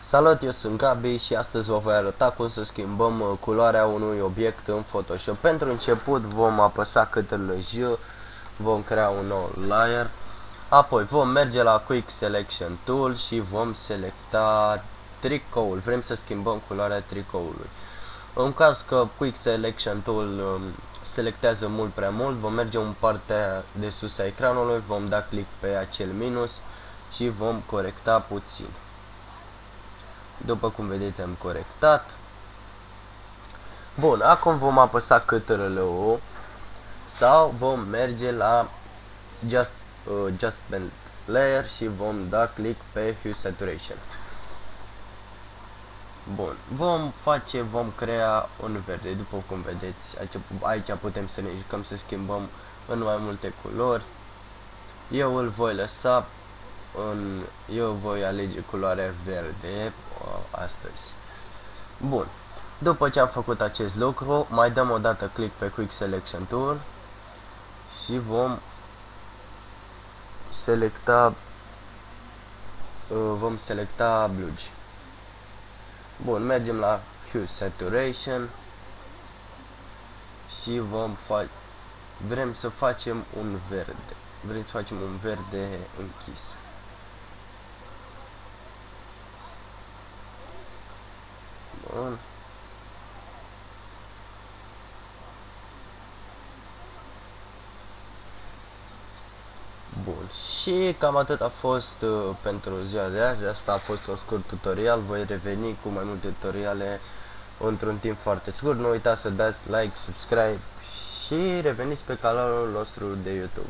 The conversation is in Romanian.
Salut, eu sunt Gabi și astăzi vă voi arăta cum să schimbăm culoarea unui obiect în Photoshop. Pentru început vom apăsa Ctrl J, vom crea un nou layer, apoi vom merge la Quick Selection Tool și vom selecta tricoul. Vrem să schimbăm culoarea tricoului. În caz că Quick Selection Tool selectează mult prea mult, vom merge în partea de sus a ecranului, vom da click pe acel minus și vom corecta puțin. După cum vedeți, am corectat. Bun, acum vom apăsa Ctrl-U sau vom merge la Adjustment Layer și vom da click pe Hue Saturation. Bun, vom crea un verde. După cum vedeți, aici putem să ne jucăm, să schimbăm în mai multe culori. Eu îl voi lăsa eu voi alege culoarea verde astăzi. Bun. După ce am făcut acest lucru, mai dăm o dată click pe Quick Selection Tool și vom selecta blugi. Bun, mergem la Hue Saturation și vrem să facem un verde. Vrem să facem un verde închis. Bun. Bun. Și cam atât a fost pentru ziua de azi. Asta a fost un scurt tutorial. Voi reveni cu mai multe tutoriale într-un timp foarte scurt. Nu uitați să dați like, subscribe și reveniți pe canalul nostru de YouTube.